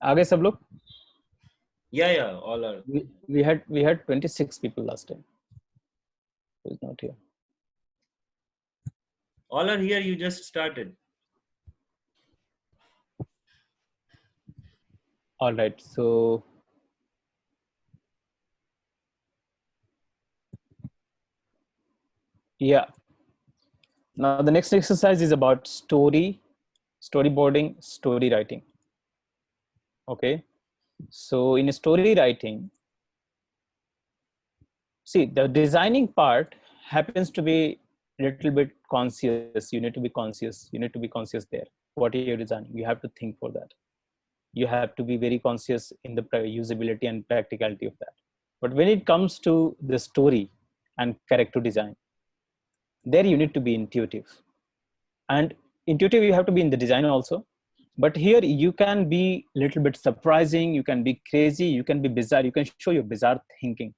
आगे सब लोग. Yeah, all are. We had 26 people last time. Who's not here? All are here, you just started. All right. So yeah. Now the next exercise is about storyboarding, story writing. Okay. So in story writing, see, the designing part happens to be a little bit conscious. You need to be conscious. You need to be conscious there. What you're designing, you have to think for that. You have to be very conscious in the usability and practicality of that. But when it comes to the story and character design, there you need to be intuitive. And intuitive, you have to be in the design also. But here you can be a little bit surprising. You can be crazy. You can be bizarre. You can show your bizarre thinking,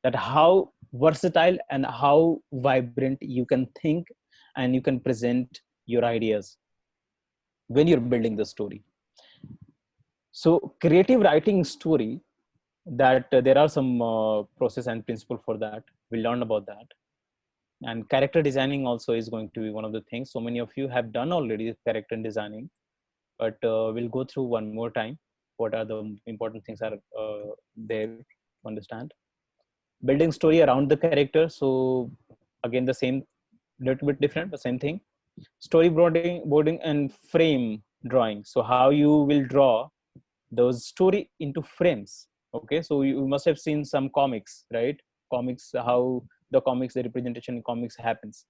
that how versatile and how vibrant you can think and you can present your ideas when you're building the story. So creative writing story, that there are some process and principle for that. We learned about that. And character designing also is going to be one of the things. So many of you have done already character designing, but we'll go through one more time what are the important things are there to understand. Building story around the character. So again, the same, little bit different, but same thing. Storyboarding and frame drawing. So how you will draw those story into frames. Okay, so you must have seen some comics, right? Comics, how the comics, the representation in comics happens.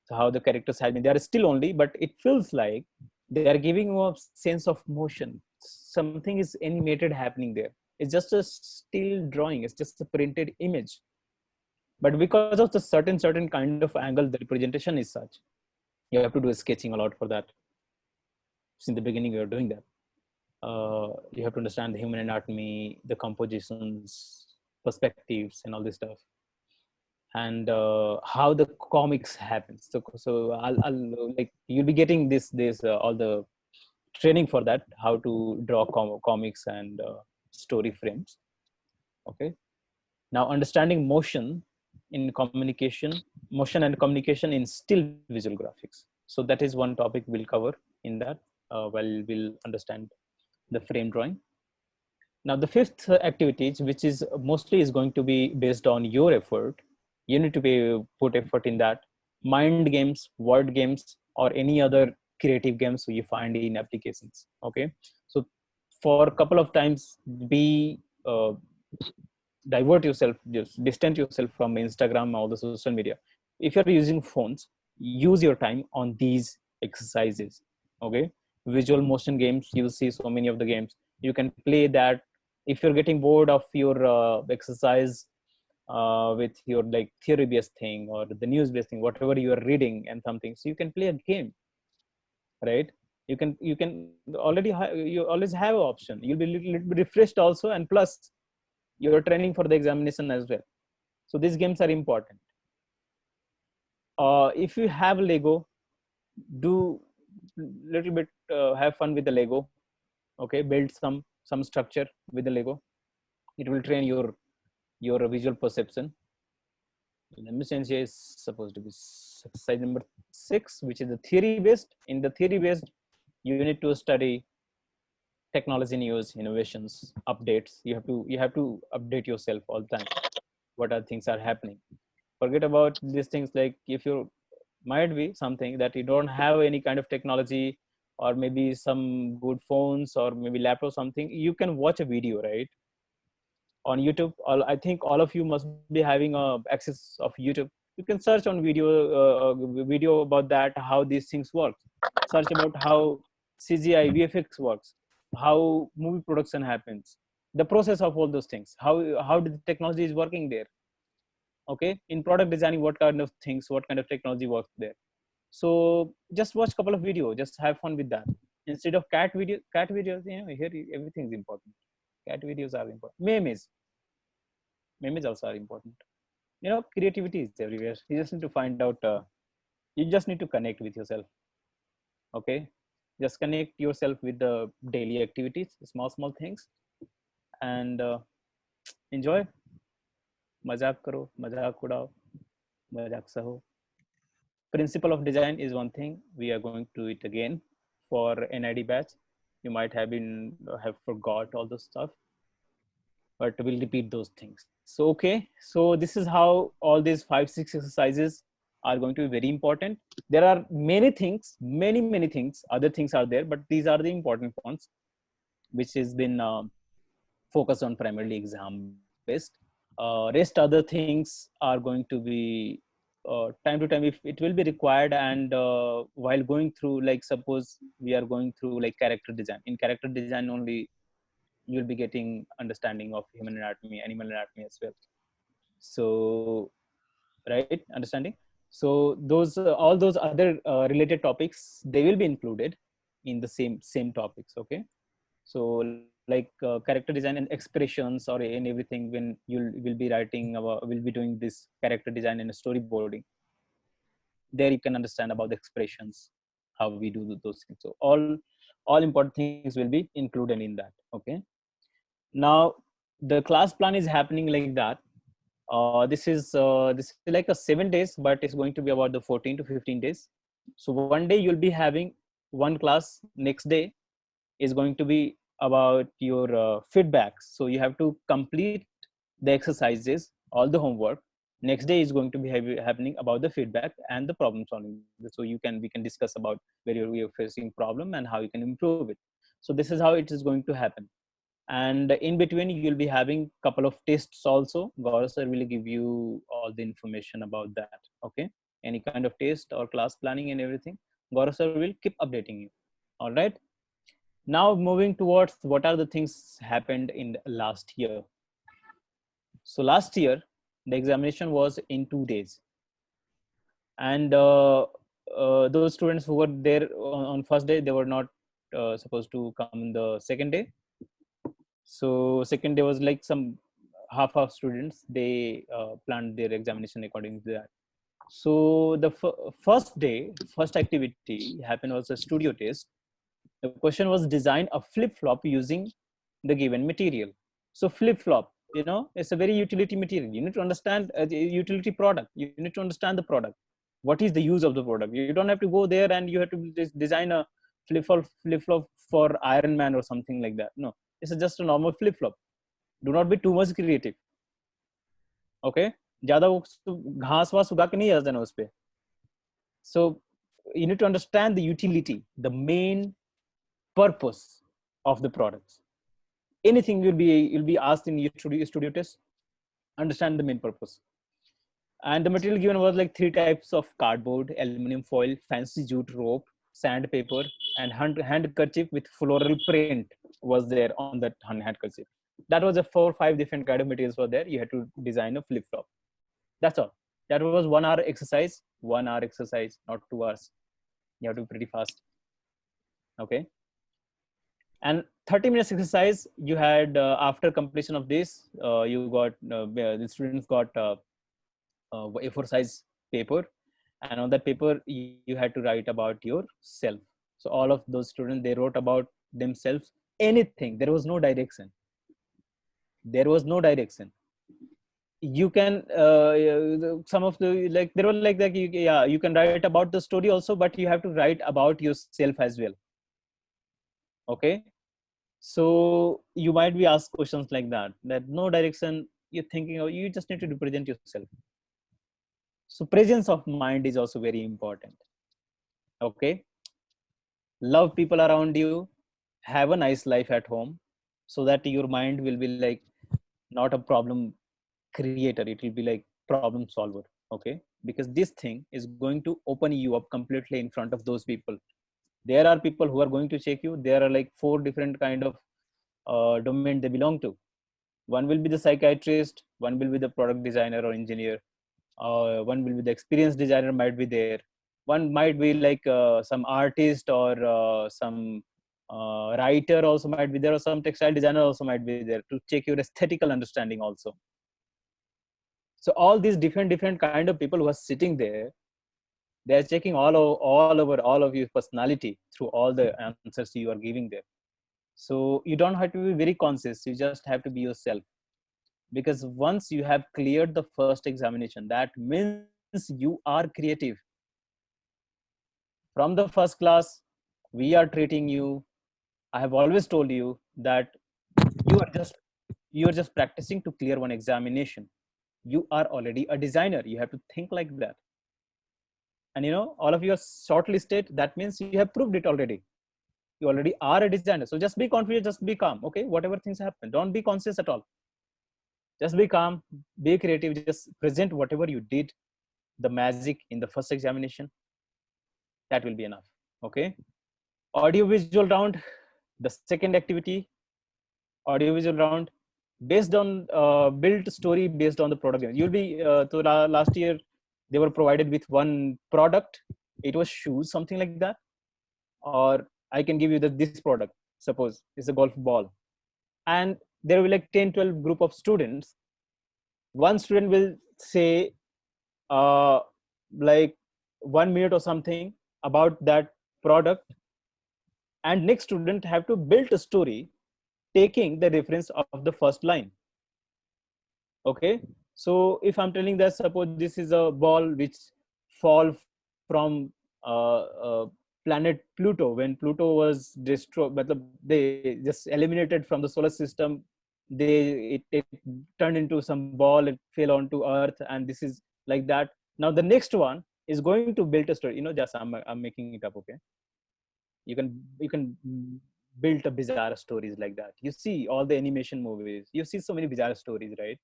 So how the characters have been, they are still only, but it feels like they are giving you a sense of motion. Something is animated happening there. It's just a still drawing, it's just a printed image. But because of the certain kind of angle, the representation is such, you have to do sketching a lot for that. Since the beginning we are doing that. You have to understand the human anatomy, the compositions, perspectives, and all this stuff, and how the comics happens. So I'll like, you'll be getting this all the training for that, how to draw comics and story frames. Okay. Now understanding in communication, motion and communication in still visual graphics. So that is one topic we'll cover in that. While we'll understand the frame drawing. Now, the fifth activity, which is mostly is going to be based on your effort, you need to put effort in that. Mind games, word games, or any other creative games you find in applications. Okay, so for a couple of times, be divert yourself, just distance yourself from Instagram, all the social media. If you're using phones, use your time on these exercises. Okay, visual motion games, you see so many of the games you can play that. If you're getting bored of your exercise with your like theory based thing or the news based thing, whatever you are reading and something, so you can play a game, right? You can already you always have an option. You'll be little bit refreshed also, and plus you're training for the examination as well. So these games are important. If you have Lego, do little bit have fun with the Lego. Okay, build some structure with the Lego. It will train your visual perception. Let me change, is supposed to be exercise number 6, which is the theory based. In the theory based, you need to study technology news, innovations, updates. You have to update yourself all the time. What are things are happening? Forget about these things. Like, if you might be something that you don't have any kind of technology, or maybe some good phones or maybe laptop, something, you can watch a video, right, on YouTube. I think all of you must be having access of YouTube. You can search on video about that, how these things work. Search about how CGI VFX works, how movie production happens, the process of all those things, how the technology is working there. Okay, in product designing, what kind of things, what kind of technology works there. So just watch a couple of videos, just have fun with that. Instead of cat videos, here everything is important. Cat videos are important. Memes also are important. Creativity is everywhere. You just need to find out, you just need to connect with yourself. Okay, Just connect yourself with the daily activities, small things, and enjoy. मजाक करो, मजाक उड़ाओ, मजाक सहो. Principle of design is one thing. We are going to it again for NID batch. You might have forgot all those stuff, but we'll repeat those things. So okay, so this is how all these 5-6 exercises are going to be very important. There are many things, many things. Other things are there, but these are the important ones, which has been focused on primarily exam based. Rest other things are going to be time to time if it will be required, and while going through, like suppose we are going through like character design. In character design only you will be getting understanding of human anatomy, animal anatomy as well. So right, understanding. So those all those other related topics, they will be included in the same topics. Okay, so like character design and expressions or in everything, when you will be writing about, will be doing this character design and storyboarding, there you can understand about the expressions, how we do those things. So all important things will be included in that. Okay, now the class plan is happening like that. This is like a 7 days, but it's going to be about the 14 to 15 days. So one day you'll be having one class, next day is going to be about your feedbacks. So you have to complete the exercises, all the homework. Next day is going to be happening about the feedback and the problem solving. So we can discuss about where you're facing problem and how you can improve it. So this is how it is going to happen. And in between you'll be having couple of tests also. Gaurav sir will give you all the information about that. Okay, any kind of test or class planning and everything, Gaurav sir will keep updating you. All right, now moving towards what are the things happened in the last year. So last year the examination was in 2 days, and those students who were there on first day, they were not supposed to come the second day. So second day was like some half students, they planned their examination according to that. So the first day, first activity happened was a studio test. The question was design a flip flop using the given material. So flip flop, you know, it's a very utility material. You need to understand the utility product. You need to understand the product. What is the use of the product? You don't have to go there and you have to design a flip flop for Iron Man or something like that. No, it's just a normal flip flop. Do not be too much creative. Okay, ज्यादा वो घास वास उगा के नहीं आ जाना उस पे. So you need to understand the utility, the main purpose of the products. Anything you'll be asked in your studio test, understand the main purpose. And the material given was like 3 types of cardboard, aluminum foil, fancy jute rope, sandpaper, and handkerchief with floral print was there on that handkerchief. That was a 4-5 different kind of materials were there. You had to design a flip flop. That's all. That was 1 hour exercise. 1 hour exercise, not 2 hours. You have to be pretty fast. Okay. And 30 minutes exercise you had after completion of this, you got the students got A4 size paper, and on that paper you had to write about yourself. So all of those students, they wrote about themselves, anything. There was no direction. There was no direction. You can some of the, like there were like that, yeah, you can write about the story also, but you have to write about yourself as well. Okay, so you might be asked questions like that no direction, you're thinking, oh, you just need to represent yourself. So presence of mind is also very important. Okay, love people around you, have a nice life at home, so that your mind will be like not a problem creator, it will be like problem solver. Okay, because this thing is going to open you up completely in front of those people. There are people who are going to check you. There are like 4 different kind of domain they belong to. One will be the psychiatrist, one will be the product designer or engineer, one will be the experienced designer might be there, one might be like some artist or some writer also might be there, or some textile designer also might be there to check your aesthetical understanding also. So all these different kind of people who are sitting there, They are checking all of your personality through all the answers you are giving there. So you don't have to be very conscious. You just have to be yourself. Because once you have cleared the first examination, that means you are creative. From the first class, we are treating you. I have always told you that you are just you are just practicing to clear one examination. You are already a designer. You have to think like that. And all of you are shortlisted. That means you have proved it already. You already are a designer. So just be confident, just be calm. Okay, whatever things happen, don't be conscious at all. Just be calm, be creative, just present whatever you did, the magic in the first examination. That will be enough. Okay. Audio visual round, the second activity. Audio visual round based on build story based on the product. You'll be last year they were provided with one product. It was shoes, something like that. Or I can give you this product. Suppose it's a golf ball, and there will be like 10, 12 group of students. One student will say uh, like 1 minute or something about that product, and next student have to build a story taking the reference of the first line. Okay, so if I'm telling that suppose this is a ball which fall from planet Pluto when Pluto was destroyed, but they just eliminated from the solar system. It turned into some ball, it fell onto earth, and this is like that. Now the next one is going to build a story, just I'm making it up. Okay, you can build a bizarre stories like that. You see all the animation movies, you see so many bizarre stories, right?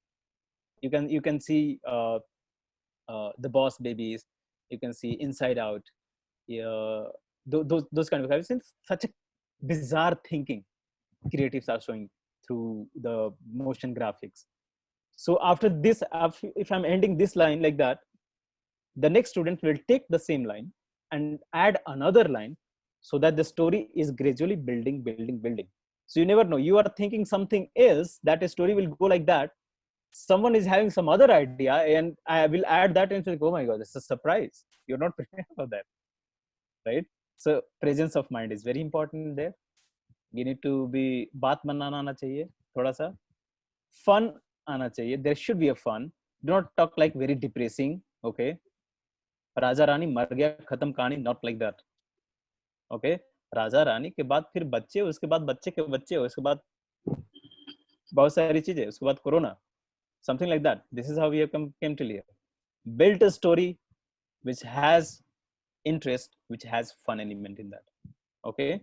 You can see the Boss Babies, you can see Inside Out. Yeah, those kind of, I've seen such a bizarre thinking creatives are showing through the motion graphics. So after this, if I'm ending this line like that, the next student will take the same line and add another line, so that the story is gradually building. So you never know, you are thinking something else, that a story will go like that. Someone is having some other idea and I will add that, and it's like, oh my god, it's a surprise. You're not prepared for that, right? So presence of mind is very important there. You need to be baat banana आना चाहिए थोड़ा सा, fun आना चाहिए. There should be a fun. Do not talk like very depressing. Okay, Raja Rani मर गया खत्म कहानी, not like that. Okay, Raja Rani के बाद फिर बच्चे, उसके बाद बच्चे के बच्चे, उसके बाद बहुत सारी चीजें, उसके बाद corona, something like that. This is how we have came to here. Build a story which has interest, which has fun element in that. Okay,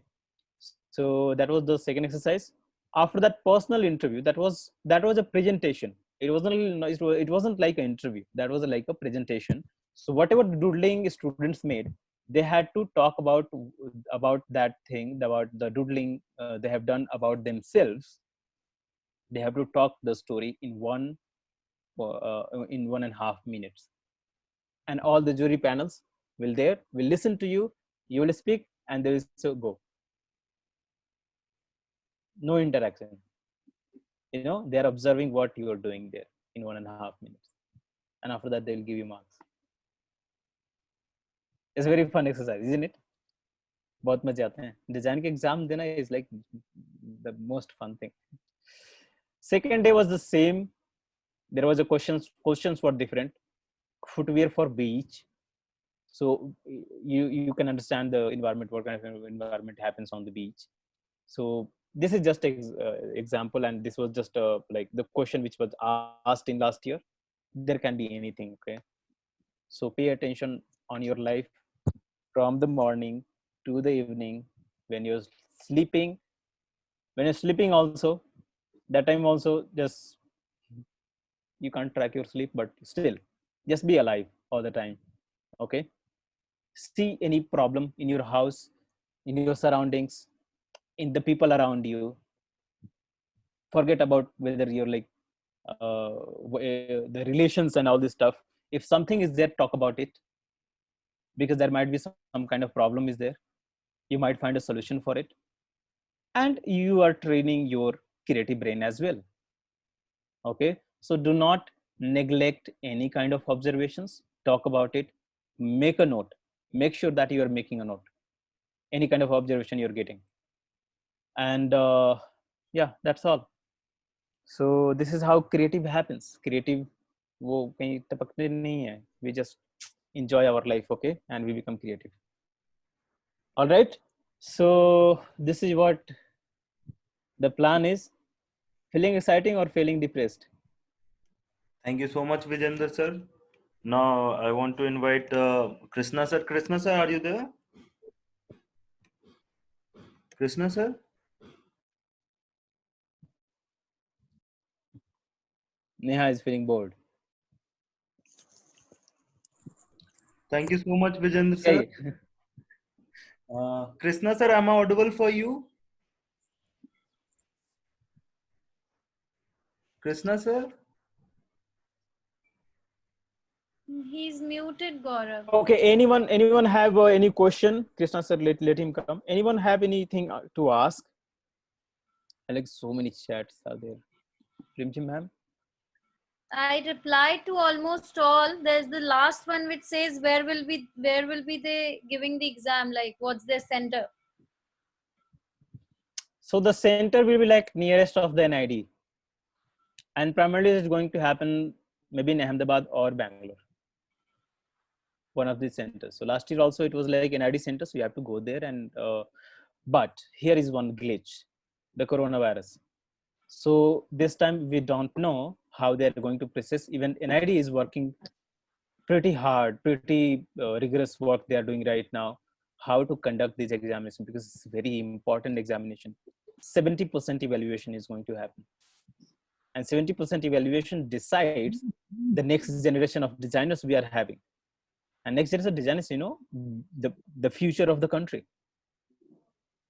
so that was the second exercise. After that personal interview, that was a presentation. It wasn't like an interview, that was like a presentation. So whatever doodling students made, they had to talk about that thing, about the doodling they have done about themselves. They have to talk the story in 1.5 minutes, and all the jury panels will listen to you. You will speak, and they will so go. No interaction. They are observing what you are doing there in 1.5 minutes, and after that they will give you marks. It's a very fun exercise, isn't it? बहुत मजे आते हैं. Design के exam देना is like the most fun thing. Second day was the same. There was a questions were different. Footwear for beach. So you can understand the environment, what kind of environment happens on the beach. So this is just example, and this was just like the question which was asked in last year. There can be anything. Okay, so pay attention on your life from the morning to the evening, when you're sleeping. When you're sleeping also, that time also, just you can't track your sleep, but still just be alive all the time. Okay, see any problem in your house, in your surroundings, in the people around you. Forget about whether you're like the relations and all this stuff. If something is there, talk about it, because there might be some kind of problem is there. You might find a solution for it, and you are training your creative brain as well. Okay, so do not neglect any kind of observations. Talk about it, make a note. make sure that you are making a note, any kind of observation you're getting. And yeah, that's all. So this is how creative happens. Creative वो कहीं टपकते नहीं है. We just enjoy our life, okay, and we become creative. All right, so this is what the plan is. Feeling exciting or feeling depressed? Thank you so much, Vijender sir. Now I want to invite Krishna sir. Krishna sir, are you there? Krishna sir? Neha is feeling bored. Thank you so much, Vijender sir. Okay. Krishna sir, am I audible for you? Krishna sir? He's muted, Gaurav. Okay, anyone have any question? Krishna sir, let him come. Anyone have anything to ask? Like so many chats are there. Rimjim ma'am? I replied to almost all. There's the last one which says where will be they giving the exam, like what's their center? So the center will be like nearest of the NID. And primarily it's going to happen maybe in Ahmedabad or Bangalore. One of these centers. So last year also it was like NID center, so you have to go there. And but here is one glitch, the coronavirus. So this time we don't know how they're going to process. Even NID is working pretty hard, pretty rigorous work they are doing right now, how to conduct this examination, because it's a very important examination. 70% evaluation is going to happen. And 70% evaluation decides the next generation of designers we are having. And next generation designers, the future of the country.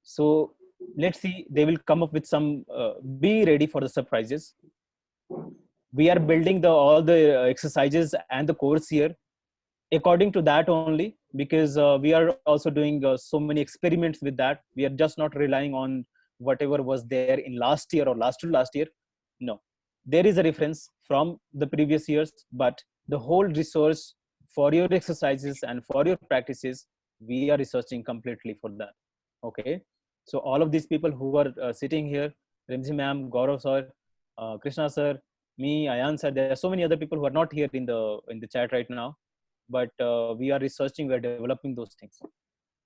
So let's see, they will come up with some, be ready for the surprises. We are building all the exercises and the course here according to that only, because we are also doing so many experiments with that. We are just not relying on whatever was there in last year or last to last year. No, there is a reference from the previous years, but the whole resource for your exercises and for your practices, we are researching completely for that. Okay, so all of these people who are sitting here, Rimzi ma'am, Gaurav sir, Krishna sir, me, Ayan sir, there are so many other people who are not here in the chat right now, but we are researching, we are developing those things.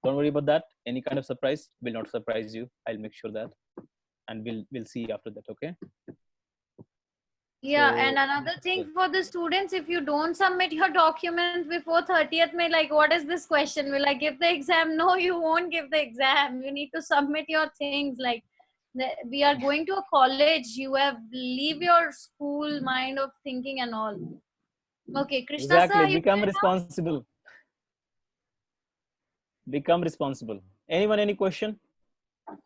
Don't worry about that. Any kind of surprise will not surprise you. I'll make sure that, and we'll see after that. Okay. Yeah, So, and another thing for the students, if you don't submit your documents before 30th May, like what is this question? Will I give the exam? No, you won't give the exam. You need to submit your things. Like we are going to a college. You have leave your school mind of thinking and all. Okay, Krishna exactly, sir, you become responsible. Become responsible. Anyone, any question?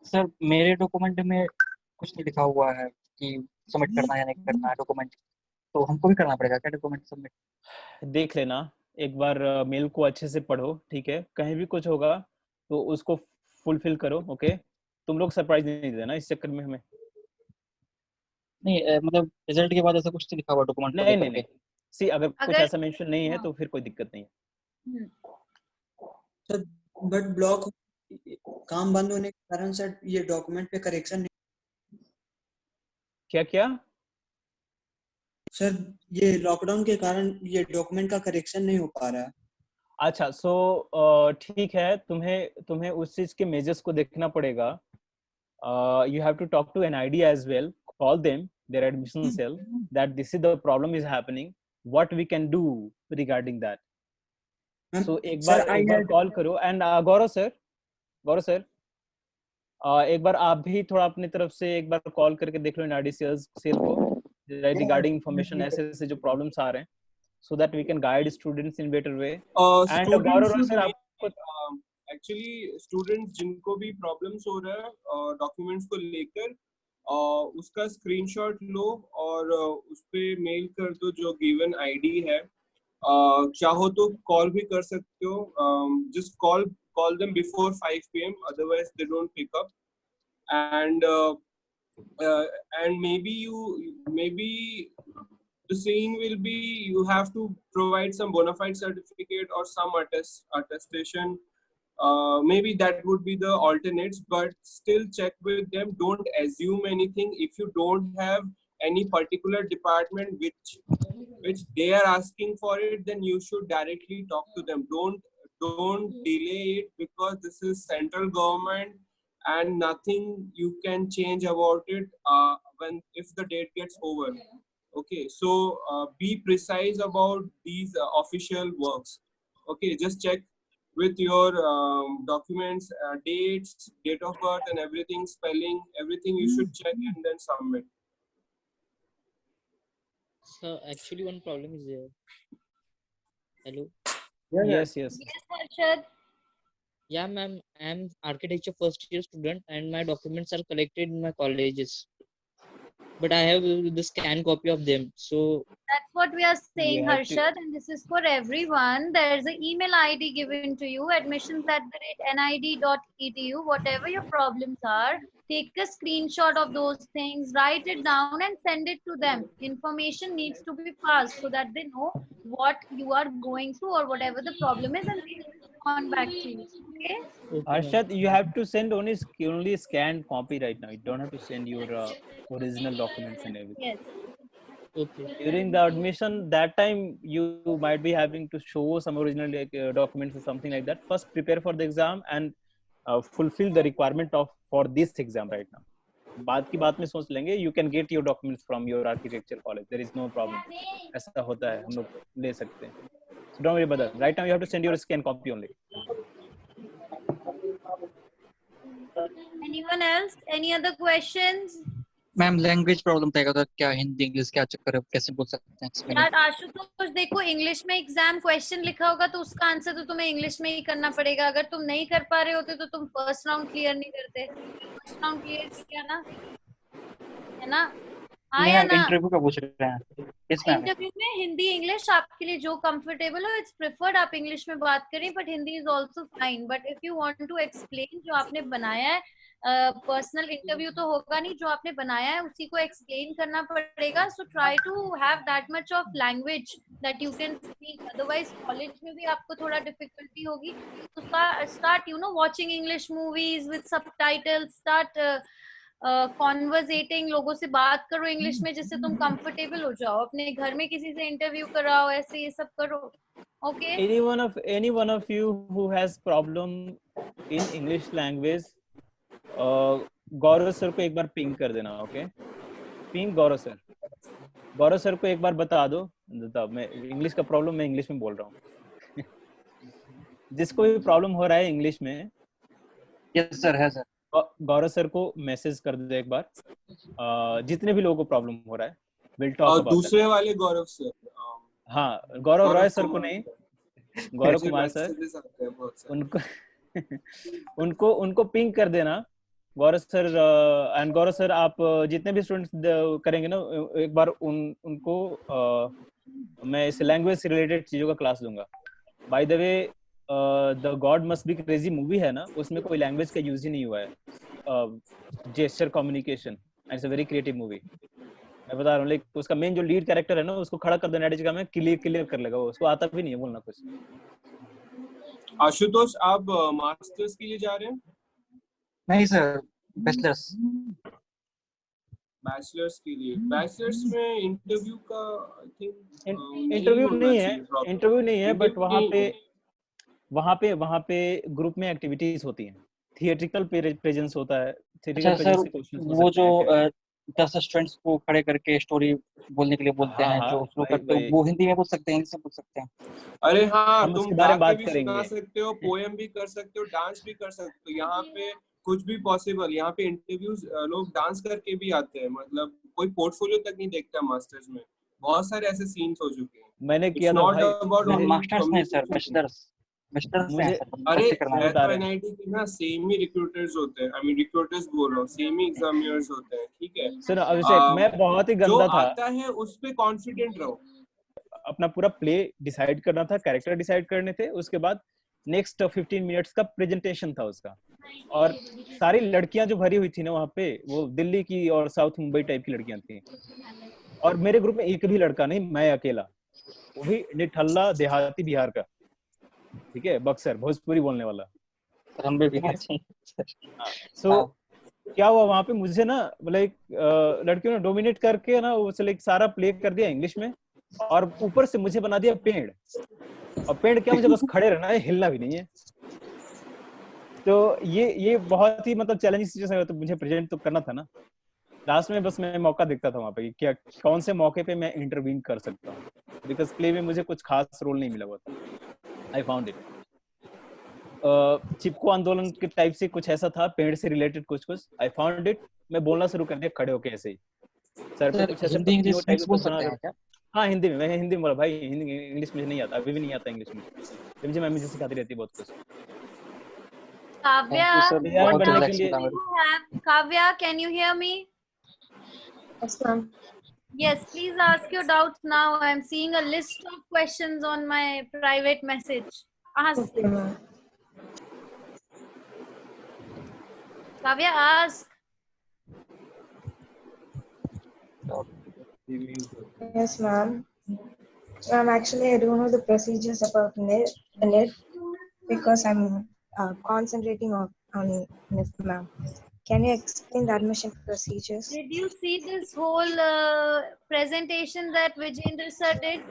Sir मेरे document में कुछ नहीं लिखा हुआ है कि submit करना है या नहीं करना है डॉक्यूमेंट, तो हमको भी करना पड़ेगा क्या डॉक्यूमेंट सबमिट? देख लेना एक बार, मेल को अच्छे से पढ़ो, ठीक है? कहीं भी कुछ होगा तो उसको फुलफिल करो. ओके, तुम लोग सरप्राइज नहीं देना इस चक्कर में हमें. नहीं मतलब रिजल्ट के बाद ऐसा कुछ नहीं लिखा हुआ डॉक्यूमेंट को लेकर के? सी अगर कुछ ऐसा मेंशन नहीं है तो फिर कोई दिक्कत नहीं है. सर बट ब्लॉक काम बंद होने के कारण सर ये डॉक्यूमेंट पे करेक्शन नहीं. क्या क्या सर ये लॉकडाउन के कारण ये डॉक्यूमेंट का करेक्शन नहीं हो पा रहा है. अच्छा, सो ठीक है, तुम्हें उस चीज के मेजर्स को देखना पड़ेगा. You have to talk to NID as well, call them, their admission cell, that this is the problem is happening, what we can do regarding that. So एक बार कॉल करो. एंड गौरव सर एक बार आप भी थोड़ा अपनी तरफ से एक बार कॉल करके देख लो NID सेल को रिगार्डिंग इंफॉर्मेशन, ऐसे जो प्रॉब्लम्स आ रहे हैं, so that we can guide students in better way. And Gaurav sir, आपको एक्चुअली स्टूडेंट्स जिनको भी प्रॉब्लम्स हो रहा है डॉक्यूमेंट्स को लेकर, उसका स्क्रीनशॉट लो और उस पे मेल कर दो जो गिवन आईडी है. चाहो तो कॉल भी कर सकते हो. Just call them before 5 p.m. otherwise they don't pick up. And maybe the scene will be you have to provide some bona fide certificate or some attestation. Maybe that would be the alternates, but still check with them. Don't assume anything. If you don't have any particular department which they are asking for it, then you should directly talk to them. Don't delay it, because this is central government and nothing you can change about it when if the date gets over. Okay, so be precise about these official works. Okay, just check with your documents, dates, date of birth, and everything, spelling, everything you should check and then submit. So actually one problem is there. Hello. Yes. Yes, Harshad. Yeah, ma'am. I'm architecture first year student and my documents are collected in my colleges. But I have the scan copy of them. So That's what we are saying, You have to- Harshad, and this is for everyone. There's an email ID given to you, admissions@nid.edu. Whatever your problems are, take a screenshot of those things, write it down, and send it to them. Information needs to be passed so that they know what you are going through or whatever the problem is, and they will respond back to you. Okay? okay, ma'am. Arshad, you have to send only scanned copy right now. You don't have to send your original documents and everything. Yes. Okay. During the admission, that time you might be having to show some original documents or something like that. First, prepare for the exam and fulfill the requirement of for this exam right now. बाद की बात में सोच लेंगे. You can get your documents from your architecture college. There is no problem. ऐसा होता है, हम लोग ले सकते हैं. So don't worry about that. Right now you have to send your scan copy only. Anyone else? Any other questions? Ma'am language problem था उधर, क्या हिंदी इंग्लिश क्या चक्कर है, कैसे बोल सकते हैं explain? यार आशुतोष देखो, इंग्लिश में एग्जाम क्वेश्चन लिखा होगा तो उसका आंसर तो तुम्हें इंग्लिश में ही करना पड़ेगा. अगर तुम नहीं कर पा रहे होते तो तुम फर्स्ट राउंड क्लियर नहीं करते. फर्स्ट राउंड क्लियर किया ना, है ना? हाँ या मैम ना? इंटरव्यू का पूछ रहे हैं. Yes ma'am. इंटरव्यू में हिंदी इंग्लिश आपके लिए जो कंफर्टेबल हो, इट्स प्रेफर्ड आप इंग्लिश में बात करें, but Hindi is also fine. But if you want to explain जो आपने बनाया है, पर्सनल इंटरव्यू तो होगा नहीं, जो आपने बनाया है उसी को एक्सप्लेन करना पड़ेगा. So try to have that much of language that you can speak. Otherwise college में भी आपको थोड़ा डिफिकल्टी होगी. तो start you know watching English movies with subtitles. Start conversating, लोगों से बात करो इंग्लिश में जिससे तुम कंफर्टेबल हो जाओ. अपने घर में किसी से इंटरव्यू कराओ, ऐसे ये सब करो. Okay. Any one of you who has problem in English language, Gaurav sir को एक बार पिंग कर देना. ओके, पिंग गौरव सर को एक बार बता दो. मैं इंग्लिश का प्रॉब्लम मैं इंग्लिश में बोल रहा हूँ. जिसको भी प्रॉब्लम हो रहा है इंग्लिश में, यस सर है सर. गौरव सर को मैसेज कर दे एक बार. जितने भी लोगों को प्रॉब्लम हो रहा है, विल टॉक और अबाउट दूसरे वाले गौरव सर, हाँ, गौरव रॉय सर को नहीं, गौरव कुमार सर, उनको पिंग कर देना. गौरव सर एंड गौरव सर, आप जितने भी स्टूडेंट्स करेंगे ना, एक बार उनको मैं इस लैंग्वेज से रिलेटेड चीजों का क्लास दूंगा. By the way, the God must be crazy movie है ना, उसमें कोई लैंग्वेज का यूज ही नहीं हुआ है. Gesture communication, it's a very creative movie. मैं बता रहा हूँ, लाइक उसका मेन जो लीड कैरेक्टर है ना, उसको खड़ा कर देना जगह में, क्लियर कर लेगा वो. उसको आता भी नहीं है बोलना कुछ. आशुतोष, आप मास्टर्स के लिए जा रहे हैं? नहीं सर, बैचलर्स. बैचलर्स के लिए. बैचलर्स में इंटरव्यू का आई थिंक इंटरव्यू नहीं है, बट वहाँ पे ग्रुप में एक्टिविटीज होती हैं. थिएट्रिकल प्रेजेंस होता है. अच्छा सर, वो जो 10 स्टूडेंट्स को खड़े करके स्टोरी बोलने के लिए बोलते हैं, जो फ्लो करते हैं, वो हिंदी में बोल सकते हैं, इंग्लिश में बोल सकते हैं. अरे हाँ, तुम उसके बारे में बात भी करेंगे. सुना सकते हो, पोएम भी कर सकते हो, डांस भी कर सकते हो. यहाँ पे कुछ भी पॉसिबल. यहाँ पे इंटरव्यूज लोग डांस करके भी आते हैं. मतलब कोई पोर्टफोलियो तक नहीं देखता मास्टर्स में. बहुत सारे ऐसे सीन्स हो चुके हैं. मैंने किया था भाई. मास्टर्स नहीं सर, बैचलर्स मुझे अरे एनआईटी के ना सेम ही रिक्रूटर्स होते हैं. आई मीन रिक्रूटर्स बोल रहा हूँ, सेम ही एग्जामिनर्स होते हैं. ठीक है सर, अभिषेक, मैं बहुत ही गंदा था. आता है उस पे कॉन्फिडेंट रहो. अपना पूरा प्ले डिसाइड करना था, कैरेक्टर डिसाइड करने थे, उसके बाद नेक्स्ट 15 मिनट्स का प्रेजेंटेशन था उसका. और सारी लड़कियां जो भरी हुई थी ना वहाँ पे, वो दिल्ली की और साउथ मुंबई टाइप की लड़कियां थी. और मेरे ग्रुप में एक भी लड़का नहीं, मैं अकेला, वो भी निठल्ला देहाती बिहार का, ठीक है, बक्सर, भोजपुरी बोलने वाला। सर हम भी बिहार से हैं। सो क्या हुआ वहां पे, मुझे ना लाइक लड़कियों ने डोमिनेट करके ना वो लाइक सारा प्ले कर दिया इंग्लिश में, और ऊपर से मुझे बना दिया पेड़। और पेड़ क्या, मुझे बस खड़े रहना है, हिलना भी नहीं है। तो ये बहुत ही मतलब चैलेंजिंग सिचुएशन है, तो मुझे प्रेजेंट तो करना था ना। लास्ट में बस मैं मौका देखता था वहां पे कि क्या कौन से मौके पे मैं इंटरवीन कर सकता हूँ, बिकॉज प्ले में मुझे कुछ खास रोल नहीं मिला हुआ था। आई फाउंड इट चिपको आंदोलन के टाइप से कुछ ऐसा था, पेड़ से रिलेटेड कुछ कुछ। आई फाउंड इट, मैं बोलना शुरू कर दिया खड़े होके ऐसे ही, सर पे कुछ ऐसे हिंदी इंग्लिश टाइप मिक्स बोल बना सकते हैं क्या? हाँ हिंदी में, मैं हिंदी में बोला भाई, हिंदी इंग्लिश मुझे नहीं आता, अभी भी नहीं आता इंग्लिश में, मुझे मैम मुझे सिखाती रहती है बहुत कुछ। Kavya, Thank you, sir. तैयार बहुत करने ज्यादा के लिए। अच्छा लगा। Kavya, can you hear me? Yes, ma'am. Yes, please ask your doubts now. I'm seeing a list of questions on my private message. Ask. Okay, ma'am. Kavya, ask. Yes, ma'am. Ma'am, actually, I don't know the procedures about NET because I'm concentrating on NET, ma'am. Can you explain the admission procedures? Did you see this whole presentation that Vijendra sir did?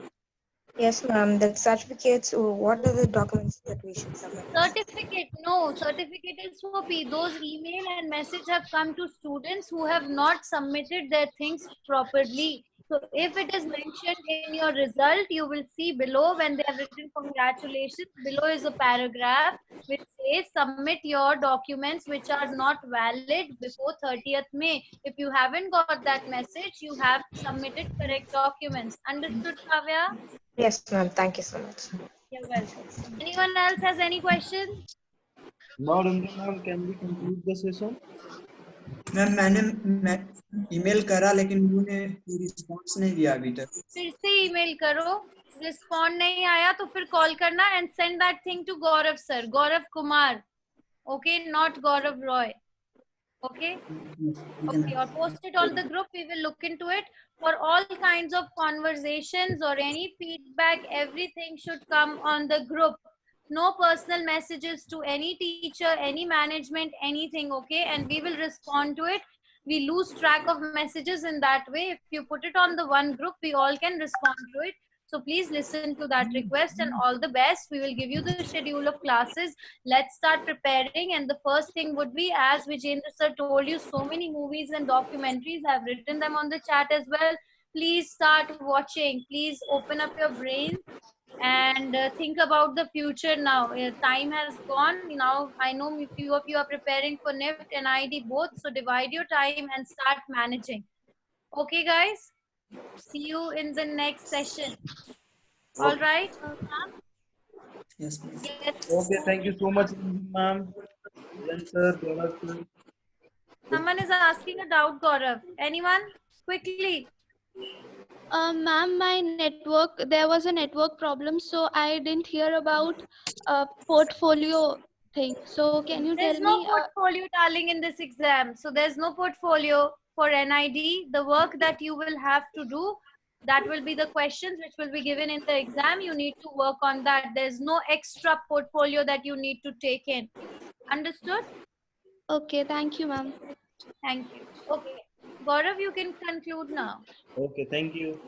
Yes, ma'am. That certificates, what are the documents that we should submit? Certificate, no. Certificate is for P. Those email and message have come to students who have not submitted their things properly. So if it is mentioned in your result, you will see below when they have written congratulations, below is a paragraph which says submit your documents which are not valid before 30th May. If you haven't got that message, you have submitted correct documents. Understood, Kavya? Yes, ma'am. Thank you so much. You're welcome. Anyone else has any question? Now, Ranjan ma'am, can we conclude the session? Ma'am मैंने email करा लेकिन उन्होंने कोई response नहीं दिया अभी तक। फिर से ईमेल करो, रिस्पॉन्ड नहीं आया तो फिर कॉल करना and send that thing to Gaurav sir, Gaurav Kumar, okay, not Gaurav Roy, okay, okay, or post it on the group. We will look into it. For all kinds of conversations or any feedback, everything should come on the group. No personal messages to any teacher, any management, anything, okay? And we will respond to it. We lose track of messages in that way. If you put it on the one group, we all can respond to it. So please listen to that request and all the best. We will give you the schedule of classes. Let's start preparing. And the first thing would be, as Vijendra sir told you, so many movies and documentaries. I've written them on the chat as well. Please start watching. Please open up your brain and think about the future now. Time has gone. Now I know a few of you are preparing for NIFT and ID both. So divide your time and start managing. Okay, guys? See you in the next session. All right? Yes ma'am. Yes. Okay, thank you so much, ma'am. Yes, sir. Gaurav sir. Someone is asking a doubt, Gaurav. Anyone? Quickly. Ma'am, my network, there was a network problem, so I didn't hear about portfolio thing. So can you There's tell no me? portfolio, darling, in this exam. So there's no portfolio for NID. The work that you will have to do, that will be the questions which will be given in the exam. You need to work on that. There's no extra portfolio that you need to take in. Understood? Okay, thank you, ma'am. Thank you. Okay. Gaurav, you can conclude now. Okay, thank you.